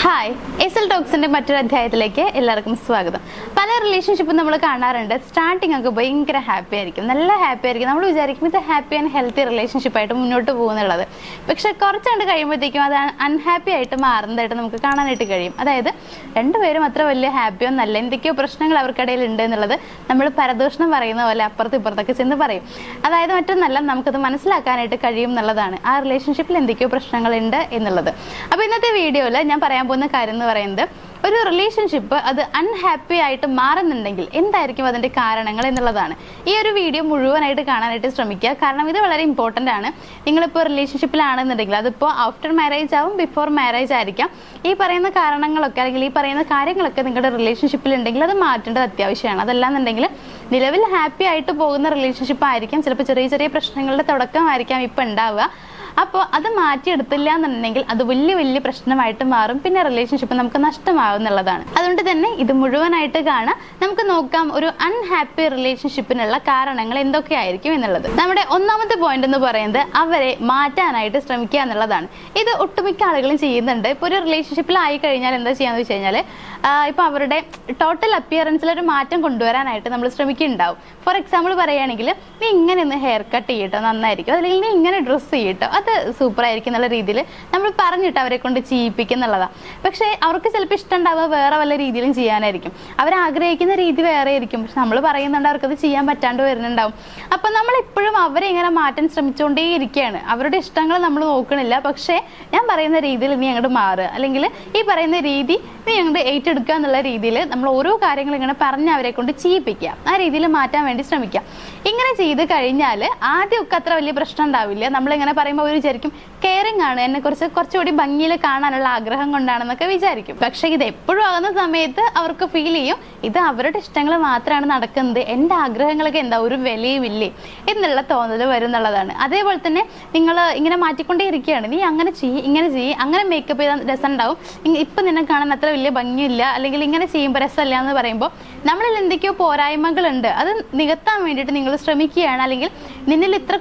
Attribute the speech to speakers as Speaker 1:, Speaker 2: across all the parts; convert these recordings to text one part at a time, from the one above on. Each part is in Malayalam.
Speaker 1: ഹായ്, എസ് എൽ ടോക്സിന്റെ മറ്റൊരു അധ്യായത്തിലേക്ക് എല്ലാവർക്കും സ്വാഗതം. പല റിലേഷൻഷിപ്പും നമ്മൾ കാണാറുണ്ട്. സ്റ്റാർട്ടിംഗ് ഒക്കെ ഭയങ്കര ഹാപ്പി ആയിരിക്കും, നല്ല ഹാപ്പി ആയിരിക്കും. നമ്മൾ വിചാരിക്കും ഇത് ഹാപ്പി ആൻഡ് ഹെൽത്തി റിലേഷൻഷിപ്പായിട്ട് മുന്നോട്ട് പോകുന്നുള്ളത്. പക്ഷെ കുറച്ചുകൊണ്ട് കഴിയുമ്പോഴത്തേക്കും അത് അൺഹാപ്പി ആയിട്ട് മാറുന്നതായിട്ട് നമുക്ക് കാണാനായിട്ട് കഴിയും. അതായത് രണ്ടുപേരും അത്ര വലിയ ഹാപ്പിയോ നല്ല എന്തൊക്കെയോ പ്രശ്നങ്ങൾ അവർക്കിടയിൽ ഉണ്ട് എന്നുള്ളത് നമ്മൾ പരദൂഷണം പറയുന്ന പോലെ അപ്പുറത്ത് ഇപ്പുറത്തൊക്കെ ചെന്ന് പറയും. അതായത് മറ്റൊന്നല്ല, നമുക്കത് മനസ്സിലാക്കാനായിട്ട് കഴിയും എന്നുള്ളതാണ് ആ റിലേഷൻഷിപ്പിൽ എന്തൊക്കെയോ പ്രശ്നങ്ങളുണ്ട് എന്നുള്ളത്. അപ്പോൾ ഇന്നത്തെ വീഡിയോയിൽ ഞാൻ പറയാൻ പോകുന്ന കാര്യം എന്ന് പറയുന്നത്, ഒരു റിലേഷൻഷിപ്പ് അത് അൺഹാപ്പി ആയിട്ട് മാറുന്നുണ്ടെങ്കിൽ എന്തായിരിക്കും അതിന്റെ കാരണങ്ങൾ എന്നുള്ളതാണ്. ഈ ഒരു വീഡിയോ മുഴുവനായിട്ട് കാണാനായിട്ട് ശ്രമിക്കുക, കാരണം ഇത് വളരെ ഇമ്പോർട്ടൻ്റ് ആണ്. നിങ്ങളിപ്പോൾ റിലേഷൻഷിപ്പിലാണെന്നുണ്ടെങ്കിൽ അതിപ്പോൾ ആഫ്റ്റർ മാരേജ് ആവും, ബിഫോർ മാരേജ് ആയിരിക്കാം, ഈ പറയുന്ന കാരണങ്ങളൊക്കെ അല്ലെങ്കിൽ ഈ പറയുന്ന കാര്യങ്ങളൊക്കെ നിങ്ങളുടെ റിലേഷൻഷിപ്പിൽ ഉണ്ടെങ്കിൽ അത് മാറ്റേണ്ടത് അത്യാവശ്യമാണ്. അതല്ലാന്നുണ്ടെങ്കിൽ നിലവിൽ ഹാപ്പി ആയിട്ട് പോകുന്ന റിലേഷൻഷിപ്പ് ആയിരിക്കും, ചിലപ്പോൾ ചെറിയ ചെറിയ പ്രശ്നങ്ങളുടെ തുടക്കമായിരിക്കാം ഇപ്പം ഉണ്ടാവുക. അപ്പോൾ അത് മാറ്റിയെടുത്തില്ല എന്നുണ്ടെങ്കിൽ അത് വലിയ വലിയ പ്രശ്നമായിട്ട് മാറും, പിന്നെ റിലേഷൻഷിപ്പ് നമുക്ക് നഷ്ടമാകും എന്നുള്ളതാണ്. അതുകൊണ്ട് തന്നെ ഇത് മുഴുവനായിട്ട് കാണാം. നമുക്ക് നോക്കാം ഒരു അൺഹാപ്പി റിലേഷൻഷിപ്പിനുള്ള കാരണങ്ങൾ എന്തൊക്കെയായിരിക്കും എന്നുള്ളത്. നമ്മുടെ ഒന്നാമത്തെ പോയിന്റ് എന്ന് പറയുന്നത് അവരെ മാറ്റാനായിട്ട് ശ്രമിക്കുക എന്നുള്ളതാണ്. ഇത് ഒട്ടുമിക്ക ആളുകളും ചെയ്യുന്നുണ്ട്. ഇപ്പോൾ ഒരു റിലേഷൻഷിപ്പിൽ ആയി കഴിഞ്ഞാൽ എന്താ ചെയ്യാന്ന് വെച്ച് കഴിഞ്ഞാൽ ഇപ്പം അവരുടെ ടോട്ടൽ അപ്പിയറൻസിൽ ഒരു മാറ്റം കൊണ്ടുവരാനായിട്ട് നമ്മൾ ശ്രമിക്കുന്നുണ്ടാവും. ഫോർ എക്സാമ്പിൾ പറയുകയാണെങ്കിൽ, നീ ഇങ്ങനെ ഒന്ന് ഹെയർ കട്ട് ചെയ്യട്ടോ നന്നായിരിക്കും, അല്ലെങ്കിൽ നീ ഇങ്ങനെ ഡ്രസ്സ് ചെയ്യട്ടോ അത് സൂപ്പർ ആയിരിക്കും എന്നുള്ള രീതിയിൽ നമ്മൾ പറഞ്ഞിട്ട് അവരെ കൊണ്ട് ചെയ്യിപ്പിക്കുന്നുള്ളതാണ്. പക്ഷേ അവർക്ക് ചിലപ്പോൾ ഇഷ്ടം ഉണ്ടാവുക വേറെ വല്ല രീതിയിലും ചെയ്യാനായിരിക്കും. അവർ ആഗ്രഹിക്കുന്ന രീതി വേറെ ആയിരിക്കും, പക്ഷെ നമ്മൾ പറയുന്നുണ്ട് അവർക്കത് ചെയ്യാൻ പറ്റാണ്ട് വരുന്നുണ്ടാവും. അപ്പം നമ്മളെപ്പോഴും അവരെ ഇങ്ങനെ മാറ്റാൻ ശ്രമിച്ചുകൊണ്ടേ ഇരിക്കുകയാണ്. അവരുടെ ഇഷ്ടങ്ങൾ നമ്മൾ നോക്കണില്ല, പക്ഷേ ഞാൻ പറയുന്ന രീതിയിൽ നീ അങ്ങോട്ട് മാറുക, അല്ലെങ്കിൽ ഈ പറയുന്ന രീതി നീ അങ്ങോട്ട് ഏറ്റെടുക്കുക എന്നുള്ള രീതിയിൽ നമ്മൾ ഓരോ കാര്യങ്ങൾ ഇങ്ങനെ പറഞ്ഞ് അവരെ കൊണ്ട് ചെയ്യിപ്പിക്കുക, ആ രീതിയിൽ മാറ്റാൻ വേണ്ടി ശ്രമിക്കുക. ഇങ്ങനെ ചെയ്ത് കഴിഞ്ഞാൽ ആദ്യമൊക്കെ അത്ര വലിയ പ്രശ്നം ഉണ്ടാവില്ല. നമ്മളിങ്ങനെ പറയുമ്പോൾ അവർ വിചാരിക്കും കെയറിങ് ആണ്, എന്നെ കുറിച്ച് കുറച്ചുകൂടി ഭംഗിയിൽ കാണാനുള്ള ആഗ്രഹം കൊണ്ടാണെന്നൊക്കെ വിചാരിക്കും. പക്ഷെ ഇത് എപ്പോഴും ആകുന്ന സമയത്ത് അവർക്ക് ഫീൽ ചെയ്യും ഇത് അവരുടെ ഇഷ്ടങ്ങൾ മാത്രമാണ് നടക്കുന്നത്, എൻ്റെ ആഗ്രഹങ്ങളൊക്കെ എന്താ ഒരു വിലയുമില്ലേ എന്നുള്ള തോന്നൽ വരും എന്നുള്ളതാണ്. അതേപോലെ തന്നെ നിങ്ങൾ ഇങ്ങനെ മാറ്റിക്കൊണ്ടേ ഇരിക്കുകയാണ്, നീ അങ്ങനെ ചെയ്യ് ഇങ്ങനെ ചെയ്യ്, അങ്ങനെ മേക്കപ്പ് ചെയ്താൽ രസം ഉണ്ടാവും, ഇപ്പം നിന്നെ കാണാൻ അത്ര വലിയ ഭംഗിയില്ല, അല്ലെങ്കിൽ ഇങ്ങനെ ചെയ്യുമ്പോൾ രസമല്ല എന്ന് പറയുമ്പോൾ നമ്മളിൽ എന്തൊക്കെയോ പോരായ്മകളുണ്ട്, അത് നികത്താൻ വേണ്ടിയിട്ട് നിങ്ങൾ ശ്രമിക്കുകയാണ്, അല്ലെങ്കിൽ നിന്നിൽ ഇത്ര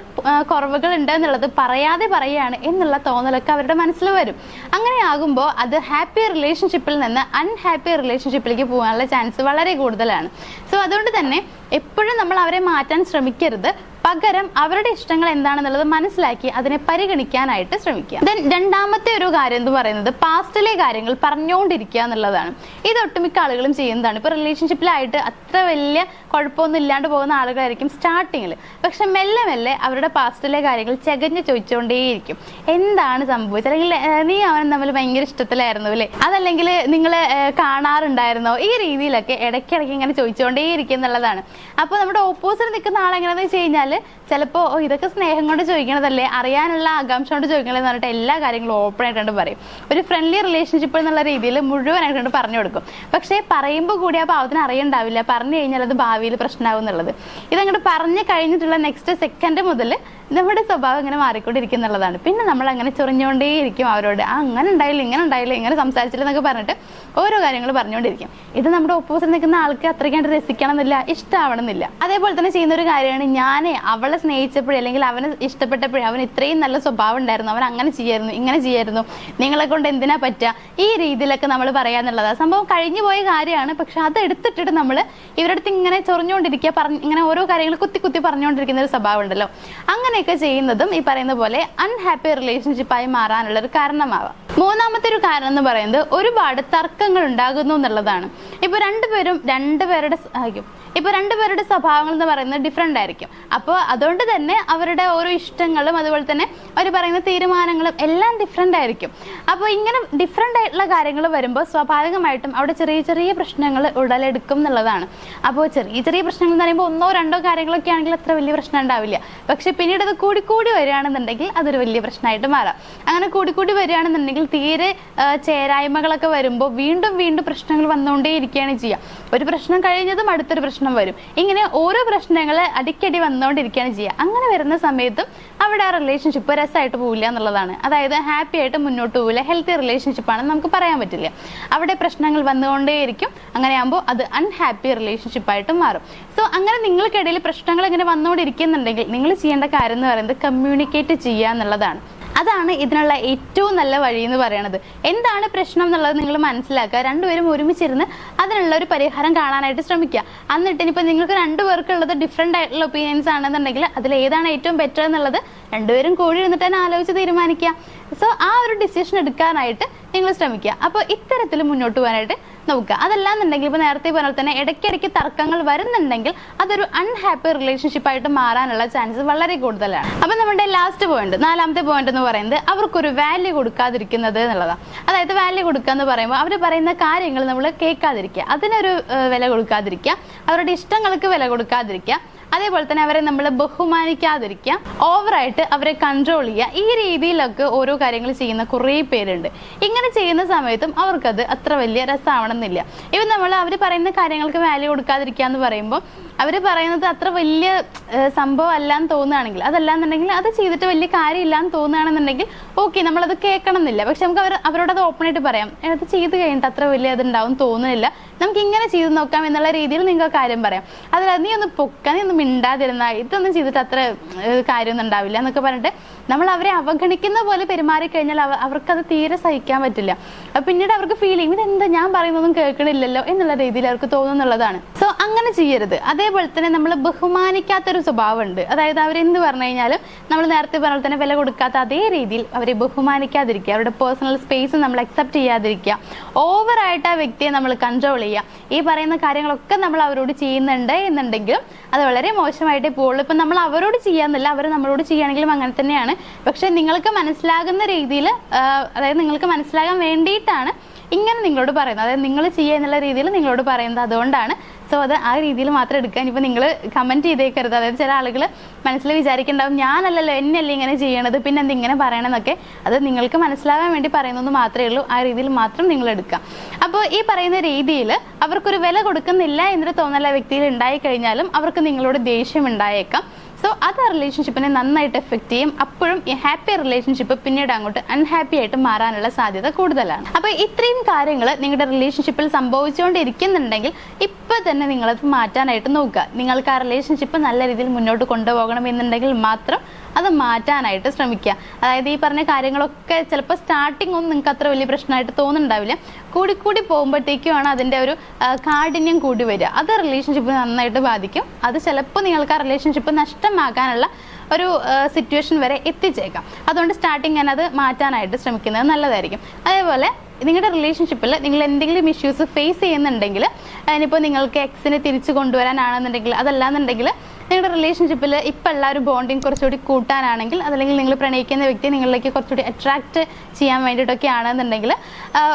Speaker 1: കുറവുകൾ ഉണ്ട് എന്നുള്ളത് പറയാതെ പറയുകയാണ് എന്നുള്ള തോന്നലൊക്കെ അവരുടെ മനസ്സിൽ വരും. അങ്ങനെ ആകുമ്പോൾ അത് ഹാപ്പി റിലേഷൻഷിപ്പിൽ നിന്ന് അൺഹാപ്പി റിലേഷൻഷിപ്പിലേക്ക് പോകാനുള്ള ചാൻസ് വളരെ കൂടുതലാണ്. സോ അതുകൊണ്ട് തന്നെ എപ്പോഴും നമ്മൾ അവരെ മാറ്റാൻ ശ്രമിക്കരുത്, പകരം അവരുടെ ഇഷ്ടങ്ങൾ എന്താണെന്നുള്ളത് മനസ്സിലാക്കി അതിനെ പരിഗണിക്കാനായിട്ട് ശ്രമിക്കുക. ദെൻ രണ്ടാമത്തെ ഒരു കാര്യം എന്ന് പറയുന്നത് പാസ്റ്റിലെ കാര്യങ്ങൾ പറഞ്ഞുകൊണ്ടിരിക്കുക എന്നുള്ളതാണ്. ഇത് ഒട്ടുമിക്ക ആളുകളും ചെയ്യുന്നതാണ്. ഇപ്പോൾ റിലേഷൻഷിപ്പിലായിട്ട് അത്ര വലിയ കുഴപ്പമൊന്നും ഇല്ലാണ്ട് പോകുന്ന ആളുകളായിരിക്കും സ്റ്റാർട്ടിങ്ങിൽ, പക്ഷെ മെല്ലെ മെല്ലെ അവരുടെ പാസ്റ്റിലെ കാര്യങ്ങൾ ചകഞ്ഞ് ചോദിച്ചുകൊണ്ടേയിരിക്കും. എന്താണ് സംഭവിച്ചത്, അല്ലെങ്കിൽ നീ അവൻ തമ്മിൽ ഭയങ്കര ഇഷ്ടത്തിലായിരുന്നു അല്ലേ, അതല്ലെങ്കിൽ നിങ്ങൾ കാണാറുണ്ടായിരുന്നോ, ഈ രീതിയിലൊക്കെ ഇടയ്ക്കിടയ്ക്ക് ഇങ്ങനെ ചോദിച്ചുകൊണ്ടേയിരിക്കും എന്നുള്ളതാണ്. അപ്പോൾ നമ്മുടെ ഓപ്പോസിറ്റ് നിൽക്കുന്ന ആളെങ്ങനെയാണെന്ന് വെച്ച് കഴിഞ്ഞാൽ ചിലപ്പോൾ ഇതൊക്കെ സ്നേഹം കൊണ്ട് ചോദിക്കണതല്ലേ, അറിയാനുള്ള ആകാംക്ഷ കൊണ്ട് ചോദിക്കണതെന്ന് പറഞ്ഞിട്ട് എല്ലാ കാര്യങ്ങളും ഓപ്പൺ ആയിട്ടുണ്ട് പറയും. ഒരു ഫ്രണ്ട്ലി റിലേഷൻഷിപ്പ് എന്നുള്ള രീതിയിൽ മുഴുവനായിട്ടുണ്ട് പറഞ്ഞു കൊടുക്കും. പക്ഷേ പറയുമ്പോൾ കൂടി ആ പാവത്തിന് അറിയണ്ടാവില്ല, പറഞ്ഞു കഴിഞ്ഞാൽ അത് ഭാവിയിൽ പ്രശ്നമാകും എന്നുള്ളത്. ഇതങ്ങോട്ട് പറഞ്ഞു കഴിഞ്ഞിട്ടുള്ള നെക്സ്റ്റ് സെക്കൻഡ് മുതൽ നമ്മുടെ സ്വഭാവം ഇങ്ങനെ മാറിക്കൊണ്ടിരിക്കും എന്നുള്ളതാണ്. പിന്നെ നമ്മൾ അങ്ങനെ ചൊറിഞ്ഞുകൊണ്ടേയിരിക്കും അവരോട്, അങ്ങനെ ഉണ്ടായില്ല ഇങ്ങനെ ഉണ്ടായില്ല ഇങ്ങനെ സംസാരിച്ചില്ല എന്നൊക്കെ പറഞ്ഞിട്ട് ഓരോ കാര്യങ്ങൾ പറഞ്ഞുകൊണ്ടിരിക്കും. ഇത് നമ്മുടെ ഓപ്പോസിറ്റ് നിൽക്കുന്ന ആൾക്ക് അത്രയ്ക്കാണ്ട് രസിക്കണം എന്നില്ല, ഇഷ്ടമാവണമെന്നില്ല. അതേപോലെ തന്നെ ചെയ്യുന്ന ഒരു കാര്യമാണ്, ഞാൻ അവളെ സ്നേഹിച്ചപ്പോഴേ അല്ലെങ്കിൽ അവനെ ഇഷ്ടപ്പെട്ടപ്പോഴേ അവൻ ഇത്രയും നല്ല സ്വഭാവം ഉണ്ടായിരുന്നു, അവൻ അങ്ങനെ ചെയ്യായിരുന്നു ഇങ്ങനെ ചെയ്യായിരുന്നു, നിങ്ങളെ കൊണ്ട് എന്തിനാ പറ്റുക, ഈ രീതിയിലൊക്കെ നമ്മൾ പറയാന്നുള്ളതാണ്. സംഭവം കഴിഞ്ഞു പോയ കാര്യമാണ്, പക്ഷെ അത് എടുത്തിട്ടിട്ട് നമ്മൾ ഇവരുടെ അടുത്ത് ഇങ്ങനെ ചൊറിഞ്ഞുകൊണ്ടിരിക്കുക, ഇങ്ങനെ ഓരോ കാര്യങ്ങൾ കുത്തി കുത്തി പറഞ്ഞുകൊണ്ടിരിക്കുന്ന ഒരു സ്വഭാവം ഉണ്ടല്ലോ. അങ്ങനെയൊക്കെ ചെയ്യുന്നതും ഈ പറയുന്ന പോലെ അൺഹാപ്പി റിലേഷൻഷിപ്പായി മാറാനുള്ള ഒരു കാരണമാവാം. മൂന്നാമത്തെ ഒരു കാരണം എന്ന് പറയുന്നത് ഒരുപാട് തർക്കങ്ങൾ ഉണ്ടാകുന്നു എന്നുള്ളതാണ്. ഇപ്പോൾ രണ്ടുപേരുടെ സ്വഭാവങ്ങൾ എന്ന് പറയുന്നത് ഡിഫറെൻ്റ് ആയിരിക്കും. അപ്പോൾ അതുകൊണ്ട് തന്നെ അവരുടെ ഓരോ ഇഷ്ടങ്ങളും അതുപോലെ തന്നെ അവർ പറയുന്ന തീരുമാനങ്ങളും എല്ലാം ഡിഫറെൻ്റ് ആയിരിക്കും. അപ്പോൾ ഇങ്ങനെ ഡിഫറെൻ്റ് ആയിട്ടുള്ള കാര്യങ്ങൾ വരുമ്പോൾ സ്വാഭാവികമായിട്ടും അവിടെ ചെറിയ ചെറിയ പ്രശ്നങ്ങൾ ഉടലെടുക്കും എന്നുള്ളതാണ്. അപ്പോൾ ചെറിയ ചെറിയ പ്രശ്നങ്ങൾ എന്ന് പറയുമ്പോൾ ഒന്നോ രണ്ടോ കാര്യങ്ങളൊക്കെ ആണെങ്കിൽ അത്ര വലിയ പ്രശ്നം ഉണ്ടാവില്ല. പക്ഷെ പിന്നീട് അത് കൂടി വരികയാണെന്നുണ്ടെങ്കിൽ അതൊരു വലിയ പ്രശ്നമായിട്ട് മാറാം. അങ്ങനെ കൂടി വരികയാണെന്നുണ്ടെങ്കിൽ തീരെ ചേരായ്മകളൊക്കെ വരുമ്പോൾ വീണ്ടും പ്രശ്നങ്ങൾ വന്നുകൊണ്ടേ ഇരിക്കുകയാണ് ചെയ്യുക. ഒരു പ്രശ്നം കഴിഞ്ഞതും അടുത്തൊരു പ്രശ്നം വരും. ഇങ്ങനെ ഓരോ പ്രശ്നങ്ങൾ അടിക്കടി വന്നുകൊണ്ടിരിക്കുകയാണ് ചെയ്യുക. അങ്ങനെ വരുന്ന സമയത്തും അവിടെ ആ റിലേഷൻഷിപ്പ് രസമായിട്ട് പോവില്ല എന്നുള്ളതാണ്. അതായത് ഹാപ്പി ആയിട്ട് മുന്നോട്ട് പോവില്ല, ഹെൽത്തി റിലേഷൻഷിപ്പാണെന്ന് നമുക്ക് പറയാൻ പറ്റില്ല. അവിടെ പ്രശ്നങ്ങൾ വന്നുകൊണ്ടേയിരിക്കും. അങ്ങനെയാകുമ്പോൾ അത് അൺഹാപ്പി റിലേഷൻഷിപ്പായിട്ട് മാറും. സോ അങ്ങനെ നിങ്ങൾക്കിടയിൽ പ്രശ്നങ്ങൾ ഇങ്ങനെ വന്നുകൊണ്ടിരിക്കുന്നുണ്ടെങ്കിൽ നിങ്ങൾ ചെയ്യേണ്ട കാര്യം എന്ന് പറയുന്നത് കമ്മ്യൂണിക്കേറ്റ് ചെയ്യുക എന്നുള്ളതാണ്. അതാണ് ഇതിനുള്ള ഏറ്റവും നല്ല വഴി എന്ന് പറയുന്നത്. എന്താണ് പ്രശ്നം എന്നുള്ളത് നിങ്ങൾ മനസ്സിലാക്കുക, രണ്ടുപേരും ഒരുമിച്ചിരുന്ന് അതിനുള്ള ഒരു പരിഹാരം കാണാനായിട്ട് ശ്രമിക്കുക. എന്നിട്ട് ഇനിയിപ്പോൾ നിങ്ങൾക്ക് രണ്ടുപേർക്കുള്ളത് ഡിഫറെൻ്റ് ആയിട്ടുള്ള ഒപ്പീനിയൻസ് ആണെന്നുണ്ടെങ്കിൽ അതിൽ ഏതാണ് ഏറ്റവും ബെറ്റർ എന്നുള്ളത് രണ്ടുപേരും കൂടി ഇരുന്നിട്ട് തന്നെ ആലോചിച്ച് തീരുമാനിക്കുക. സോ ആ ഒരു ഡിസിഷൻ എടുക്കാനായിട്ട് നിങ്ങൾ ശ്രമിക്കുക. അപ്പോൾ ഇത്തരത്തിൽ മുന്നോട്ട് പോകാനായിട്ട് നോക്കുക. അതല്ലാന്നുണ്ടെങ്കിൽ ഇപ്പോൾ നേരത്തെ പറഞ്ഞാൽ തന്നെ ഇടയ്ക്കിടയ്ക്ക് തർക്കങ്ങൾ വരുന്നുണ്ടെങ്കിൽ അതൊരു അൺഹാപ്പി റിലേഷൻഷിപ്പായിട്ട് മാറാനുള്ള ചാൻസ് വളരെ കൂടുതലാണ്. അപ്പം നമ്മുടെ ലാസ്റ്റ് പോയിന്റ്, 4ാമത്തെ പോയിന്റ് എന്ന് പറയുന്നത് അവർക്കൊരു വാല്യൂ കൊടുക്കാതിരിക്കുന്നത് എന്നുള്ളതാണ്. അതായത് വാല്യൂ കൊടുക്കുക എന്ന് പറയുമ്പോൾ അവർ പറയുന്ന കാര്യങ്ങൾ നമ്മൾ കേൾക്കാതിരിക്കുക, അതിനൊരു വില കൊടുക്കാതിരിക്കുക, അവരുടെ ഇഷ്ടങ്ങൾക്ക് വില കൊടുക്കാതിരിക്കുക, അതേപോലെ തന്നെ അവരെ നമ്മൾ ബഹുമാനിക്കാതിരിക്കുക, ഓവറായിട്ട് അവരെ കൺട്രോൾ ചെയ്യുക. ഈ രീതിയിലൊക്കെ ഓരോ കാര്യങ്ങൾ ചെയ്യുന്ന കുറേ പേരുണ്ട്. ഇങ്ങനെ ചെയ്യുന്ന സമയത്തും അവർക്കത് അത്ര വലിയ രസമാവണമെന്നില്ല. ഇവൻ അവർ പറയുന്ന കാര്യങ്ങൾക്ക് വാല്യൂ കൊടുക്കാതിരിക്കുക എന്ന് പറയുമ്പോൾ അവർ പറയുന്നത് അത്ര വലിയ സംഭവം അല്ലാന്ന് തോന്നുകയാണെങ്കിൽ, അതല്ലാന്നുണ്ടെങ്കിൽ അത് ചെയ്തിട്ട് വലിയ കാര്യമില്ലാന്ന് തോന്നുകയാണെന്നുണ്ടെങ്കിൽ ഓക്കെ, നമ്മളത് കേൾക്കണം എന്നില്ല. പക്ഷെ നമുക്ക് അവരോട് അത് ഓപ്പണായിട്ട് പറയാം, അത് ചെയ്ത് കഴിഞ്ഞിട്ട് അത്ര വലിയ അതുണ്ടാവും തോന്നുന്നില്ല, നമുക്ക് ഇങ്ങനെ ചെയ്ത് നോക്കാം എന്നുള്ള രീതിയിൽ നിങ്ങൾക്ക് കാര്യം പറയാം. അതിൽ നീ ഒന്ന് പൊക്ക, നീ ഒന്ന് മിണ്ടാതിരുന്നാൽ ഇതൊന്നും ചെയ്തിട്ട് അത്ര കാര്യമൊന്നും ഉണ്ടാവില്ല എന്നൊക്കെ പറഞ്ഞിട്ട് നമ്മൾ അവരെ അവഗണിക്കുന്ന പോലെ പെരുമാറിക്കഴിഞ്ഞാൽ അവർക്കത് തീരെ സഹിക്കാൻ പറ്റില്ല. പിന്നീട് അവർക്ക് ഫീൽ ചെയ്യും, ഇതെന്താ ഞാൻ പറയുന്നതൊന്നും കേൾക്കണില്ലല്ലോ എന്നുള്ള രീതിയിൽ അവർക്ക് തോന്നുന്നുള്ളതാണ്. സോ അങ്ങനെ ചെയ്യരുത്. അതേപോലെ തന്നെ നമ്മൾ ബഹുമാനിക്കാത്തൊരു സ്വഭാവം ഉണ്ട്. അതായത് അവരെന്ത് പറഞ്ഞു കഴിഞ്ഞാലും നമ്മൾ നേരത്തെ പറഞ്ഞ തന്നെ വില കൊടുക്കാത്ത അതേ രീതിയിൽ അവരെ ബഹുമാനിക്കാതിരിക്കുക, അവരുടെ പേഴ്സണൽ സ്പേസ് നമ്മൾ അക്സെപ്റ്റ് ചെയ്യാതിരിക്കുക, ഓവറായിട്ട് ആ വ്യക്തിയെ നമ്മൾ കൺട്രോൾ ചെയ്യുക. ഈ പറയുന്ന കാര്യങ്ങളൊക്കെ നമ്മൾ അവരോട് ചെയ്യുന്നുണ്ട് എന്നുണ്ടെങ്കിലും അത് വളരെ മോശമായിട്ടേ പോകുള്ളൂ. ഇപ്പം നമ്മൾ അവരോട് ചെയ്യാന്നില്ല, അവർ നമ്മളോട് ചെയ്യുകയാണെങ്കിലും അങ്ങനെ തന്നെയാണ്. പക്ഷെ നിങ്ങൾക്ക് മനസ്സിലാകുന്ന രീതിയിൽ, അതായത് നിങ്ങൾക്ക് മനസ്സിലാകാൻ വേണ്ടിയിട്ടാണ് ഇങ്ങനെ നിങ്ങളോട് പറയുന്നത്, അതായത് നിങ്ങൾ ചെയ്യുക എന്നുള്ള രീതിയിൽ നിങ്ങളോട് പറയുന്നത്. അതുകൊണ്ടാണ്. സോ അത് ആ രീതിയിൽ മാത്രം എടുക്കുക. ഇനിയിപ്പോൾ നിങ്ങൾ കമൻറ്റ് ചെയ്തേക്കരുത്. അതായത് ചില ആളുകൾ മനസ്സിൽ വിചാരിക്കുന്നുണ്ടാവും, ഞാനല്ലല്ലോ, എന്നല്ലേ ഇങ്ങനെ ചെയ്യണത്, പിന്നെ എന്ത് ഇങ്ങനെ പറയണമെന്നൊക്കെ. അത് നിങ്ങൾക്ക് മനസ്സിലാകാൻ വേണ്ടി പറയുന്നത് മാത്രമേ ഉള്ളൂ. ആ രീതിയിൽ മാത്രം നിങ്ങൾ എടുക്കുക. അപ്പോൾ ഈ പറയുന്ന രീതിയിൽ അവർക്കൊരു വില കൊടുക്കുന്നില്ല എന്നൊരു തോന്നൽ ആ വ്യക്തിയിൽ ഉണ്ടായിക്കഴിഞ്ഞാലും അവർക്ക് നിങ്ങളോട് ദേഷ്യം ഉണ്ടായേക്കാം. സോ അത് ആ റിലേഷൻഷിപ്പിനെ നന്നായിട്ട് എഫക്റ്റ് ചെയ്യും. അപ്പോഴും ഈ ഹാപ്പി റിലേഷൻഷിപ്പ് പിന്നീട് അങ്ങോട്ട് അൺഹാപ്പി ആയിട്ട് മാറാനുള്ള സാധ്യത കൂടുതലാണ്. അപ്പോൾ ഇത്രയും കാര്യങ്ങൾ നിങ്ങളുടെ റിലേഷൻഷിപ്പിൽ സംഭവിച്ചുകൊണ്ടിരിക്കുന്നുണ്ടെങ്കിൽ ഇപ്പം തന്നെ നിങ്ങളത് മാറ്റാനായിട്ട് നോക്കുക. നിങ്ങൾക്ക് ആ റിലേഷൻഷിപ്പ് നല്ല രീതിയിൽ മുന്നോട്ട് കൊണ്ടുപോകണമെന്നുണ്ടെങ്കിൽ മാത്രം അത് മാറ്റാനായിട്ട് ശ്രമിക്കുക. അതായത് ഈ പറഞ്ഞ കാര്യങ്ങളൊക്കെ ചിലപ്പോൾ സ്റ്റാർട്ടിങ് ഒന്നും നിങ്ങൾക്ക് അത്ര വലിയ പ്രശ്നമായിട്ട് തോന്നുന്നുണ്ടാവില്ല. കൂടി പോകുമ്പോഴത്തേക്കുമാണ് അതിൻ്റെ ഒരു കാഠിന്യം കൂടി വരിക. അത് റിലേഷൻഷിപ്പ് നന്നായിട്ട് ബാധിക്കും. അത് ചിലപ്പോൾ നിങ്ങൾക്ക് ആ റിലേഷൻഷിപ്പ് നഷ്ടമാക്കാനുള്ള ഒരു സിറ്റുവേഷൻ വരെ എത്തിച്ചേക്കാം. അതുകൊണ്ട് സ്റ്റാർട്ടിങ് ഞാൻ അത് മാറ്റാനായിട്ട് ശ്രമിക്കുന്നത് നല്ലതായിരിക്കും. അതേപോലെ നിങ്ങളുടെ റിലേഷൻഷിപ്പിൽ നിങ്ങൾ എന്തെങ്കിലും ഇഷ്യൂസ് ഫേസ് ചെയ്യുന്നുണ്ടെങ്കിൽ, അതിനിപ്പോൾ നിങ്ങൾക്ക് എക്സിനെ തിരിച്ചു കൊണ്ടുവരാനാണെന്നുണ്ടെങ്കിൽ, അതല്ലാന്നുണ്ടെങ്കിൽ നിങ്ങളുടെ റിലേഷൻഷിപ്പിൽ ഇപ്പം എല്ലാവരും ബോണ്ടിങ് കുറച്ചുകൂടി കൂട്ടാനാണെങ്കിൽ, അതല്ലെങ്കിൽ നിങ്ങൾ പ്രണയിക്കുന്ന വ്യക്തി നിങ്ങളിലേക്ക് കുറച്ചുകൂടി അട്രാക്റ്റ് ചെയ്യാൻ വേണ്ടിയിട്ടൊക്കെ ആണെന്നുണ്ടെങ്കിൽ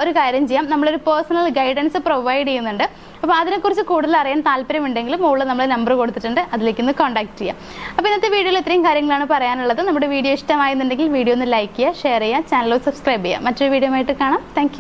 Speaker 1: ഒരു കാര്യം ചെയ്യാം, നമ്മളൊരു പേഴ്സണൽ ഗൈഡൻസ് പ്രൊവൈഡ് ചെയ്യുന്നുണ്ട്. അപ്പോൾ അതിനെക്കുറിച്ച് കൂടുതൽ അറിയാൻ താല്പര്യമുണ്ടെങ്കിൽ മുകളിൽ നമ്മൾ നമ്പർ കൊടുത്തിട്ടുണ്ട്, അതിലേക്ക് ഒന്ന് കോൺടാക്ട് ചെയ്യാം. അപ്പോൾ ഇന്നത്തെ വീഡിയോയിൽ ഇത്രയും കാര്യങ്ങളാണ് പറയാനുള്ളത്. നമ്മുടെ വീഡിയോ ഇഷ്ടമായെന്നുണ്ടെങ്കിൽ വീഡിയോ ഒന്ന് ലൈക്ക് ചെയ്യുക, ഷെയർ ചെയ്യുക, ചാനൽ സബ്സ്ക്രൈബ് ചെയ്യുക. മറ്റൊരു വീഡിയോ ആയിട്ട് കാണാം. താങ്ക്